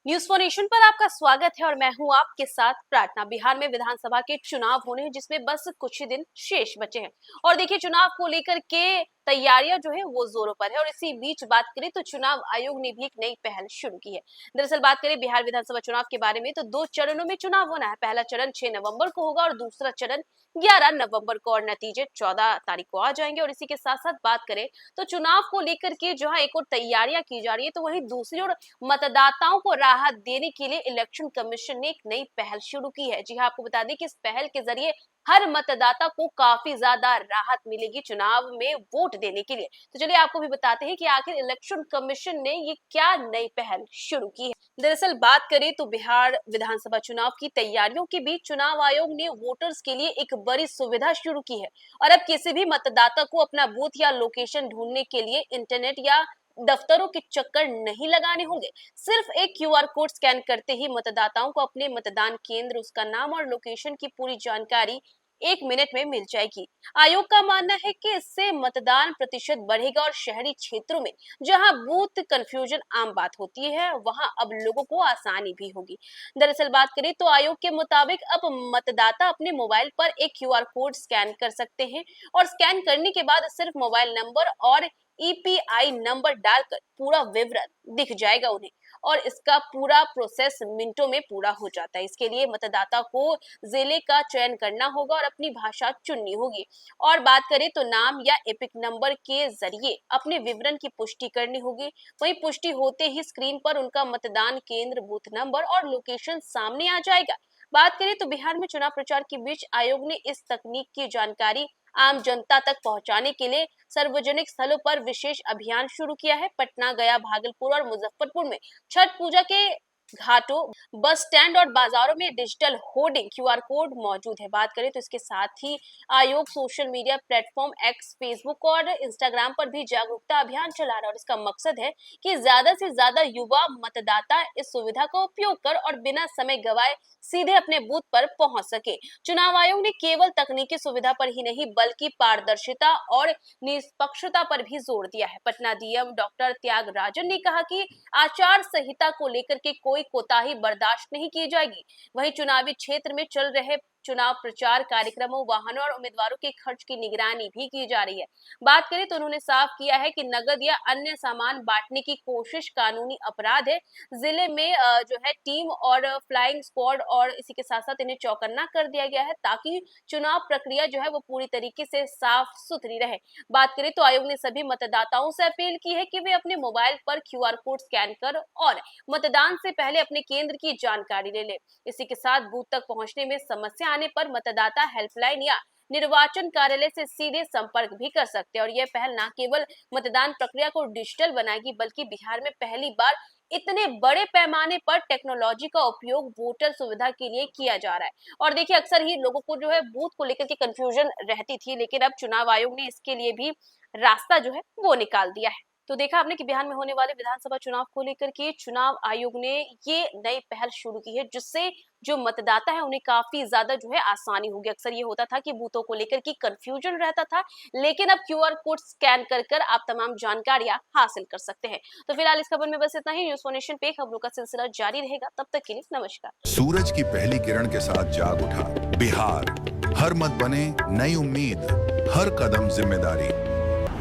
News for nation पर आपका स्वागत है और मैं हूं आपके साथ प्रार्थना। बिहार में विधानसभा के चुनाव होने हैं जिसमें बस कुछ ही दिन शेष बचे हैं और देखिए चुनाव को लेकर के तैयारियां जो है वो जोरों पर है। और इसी बीच बात करें तो चुनाव आयोग ने भी एक नई पहल शुरू की है। दरअसल बात करें बिहार विधानसभा चुनाव के बारे में तो 2 चरणों में चुनाव होना है। पहला चरण 6 नवंबर को होगा और दूसरा चरण 11 नवंबर को और नतीजे 14 तारीख को आ जाएंगे। और इसी के साथ साथ बात करें तो चुनाव को लेकर के जहां एक और तैयारियां की जा रही है तो वहीं दूसरी ओर मतदाताओं को राहत देने के लिए इलेक्शन कमीशन ने एक नई पहल शुरू की है। जी हां, आपको बता दें कि इस पहल के जरिए हर मतदाता को काफी ज्यादा राहत मिलेगी चुनाव में वोट देने के लिए। तो चलिए आपको भी बताते हैं कि आखिर इलेक्शन कमीशन ने ये क्या नई पहल शुरू की है। दरअसल बात करें तो बिहार विधानसभा चुनाव की तैयारियों के बीच चुनाव आयोग ने वोटर्स के लिए एक बड़ी सुविधा शुरू की है और अब किसी भी मतदाता को अपना बूथ या लोकेशन ढूंढने के लिए इंटरनेट या दफ्तरों के चक्कर नहीं लगाने होंगे। सिर्फ एक क्यूआर कोड स्कैन करते ही मतदाताओं को अपने मतदान केंद्र, उसका नाम और लोकेशन की पूरी जानकारी 1 मिनट में मिल जाएगी। आयोग का मानना है कि इससे मतदान प्रतिशत बढ़ेगा और शहरी क्षेत्रों में जहां बूथ कंफ्यूजन आम बात होती है वहां अब लोगों को आसानी भी होगी। दरअसल बात करें तो आयोग के मुताबिक अब मतदाता अपने मोबाइल पर एक क्यूआर कोड स्कैन कर सकते हैं और स्कैन करने के बाद सिर्फ मोबाइल नंबर और ईपीआई नंबर डालकर पूरा विवरण दिख जाएगा उन्हें और इसका पूरा प्रोसेस मिनटों में पूरा हो जाता है। इसके लिए मतदाता को जिले का चयन करना होगा और अपनी भाषा चुननी होगी। और बात करें तो नाम या एपिक नंबर के जरिए अपने विवरण की पुष्टि करनी होगी। वहीं पुष्टि होते ही स्क्रीन पर उनका मतदान केंद्र, बूथ नंबर और लोकेशन सामने आ जाएगा। बात करें तो बिहार में चुनाव प्रचार के बीच आयोग ने इस तकनीक की जानकारी आम जनता तक पहुंचाने के लिए सार्वजनिक स्थलों पर विशेष अभियान शुरू किया है। पटना, गया, भागलपुर और मुजफ्फरपुर में छठ पूजा के घाटों, बस स्टैंड और बाजारों में डिजिटल होर्डिंग, क्यूआर कोड मौजूद है। बात करें तो इसके साथ ही आयोग social media platform x, Facebook और इंस्टाग्राम पर भी जागरूकता अभियान चला रहा है और इसका मकसद है कि ज्यादा से ज्यादा युवा मतदाता इस सुविधा का उपयोग कर और बिना समय गवाए सीधे अपने बूथ पर पहुंच सके। चुनाव आयोग ने केवल तकनीकी सुविधा पर ही नहीं बल्कि पारदर्शिता और निष्पक्षता पर भी जोर दिया है। पटना डीएम डॉक्टर त्यागराजन ने कहा कि आचार संहिता को लेकर के कोई कोताही बर्दाश्त नहीं की जाएगी। वहीं चुनावी क्षेत्र में चल रहे चुनाव प्रचार कार्यक्रमों, वाहनों और उम्मीदवारों के खर्च की निगरानी भी की जा रही है। बात करें तो उन्होंने साफ किया है कि नगद या अन्य सामान बांटने की कोशिश कानूनी अपराध है। जिले में जो है टीम और फ्लाइंग स्क्वाड और इसी के साथ साथ इन्हें चौकन्ना कर दिया गया है ताकि चुनाव प्रक्रिया जो है वो पूरी तरीके से साफ सुथरी रहे। बात करें तो आयोग ने सभी मतदाताओं से अपील की है कि वे अपने मोबाइल पर क्यूआर कोड स्कैन कर और मतदान से पहले अपने केंद्र की जानकारी ले ले। इसी के साथ बूथ तक पहुंचने में समस्या आने पर मतदाता हेल्पलाइन या निर्वाचन कार्यालय से सीधे संपर्क भी कर सकते हैं। और यह पहल न केवल मतदान प्रक्रिया को डिजिटल बनाएगी बल्कि बिहार में पहली बार इतने बड़े पैमाने पर टेक्नोलॉजी का उपयोग वोटर सुविधा के लिए किया जा रहा है। और देखिए अक्सर ही लोगों को जो है बूथ को लेकर के कंफ्यूजन रहती थी, लेकिन अब चुनाव आयोग ने इसके लिए भी रास्ता जो है वो निकाल दिया है। तो देखा आपने कि बिहार में होने वाले विधानसभा चुनाव को लेकर के चुनाव आयोग ने ये नई पहल शुरू की है जिससे जो मतदाता है उन्हें काफी ज्यादा जो है आसानी होगी। अक्सर ये होता था कि बूथों को लेकर के कंफ्यूजन रहता था, लेकिन अब क्यूआर कोड स्कैन कर कर आप तमाम जानकारियां हासिल कर सकते हैं। तो फिलहाल इस खबर में बस इतना ही। न्यूज फॉर नेशन पे खबरों का सिलसिला जारी रहेगा, तब तक के लिए नमस्कार। सूरज की पहली किरण के साथ जाग उठा बिहार, हर मत बने नई उम्मीद, हर कदम जिम्मेदारी।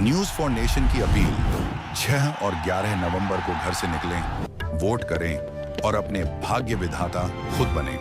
न्यूज फॉर नेशन की अपील, 6 और 11 नवंबर को घर से निकलें, वोट करें और अपने भाग्य विधाता खुद बने।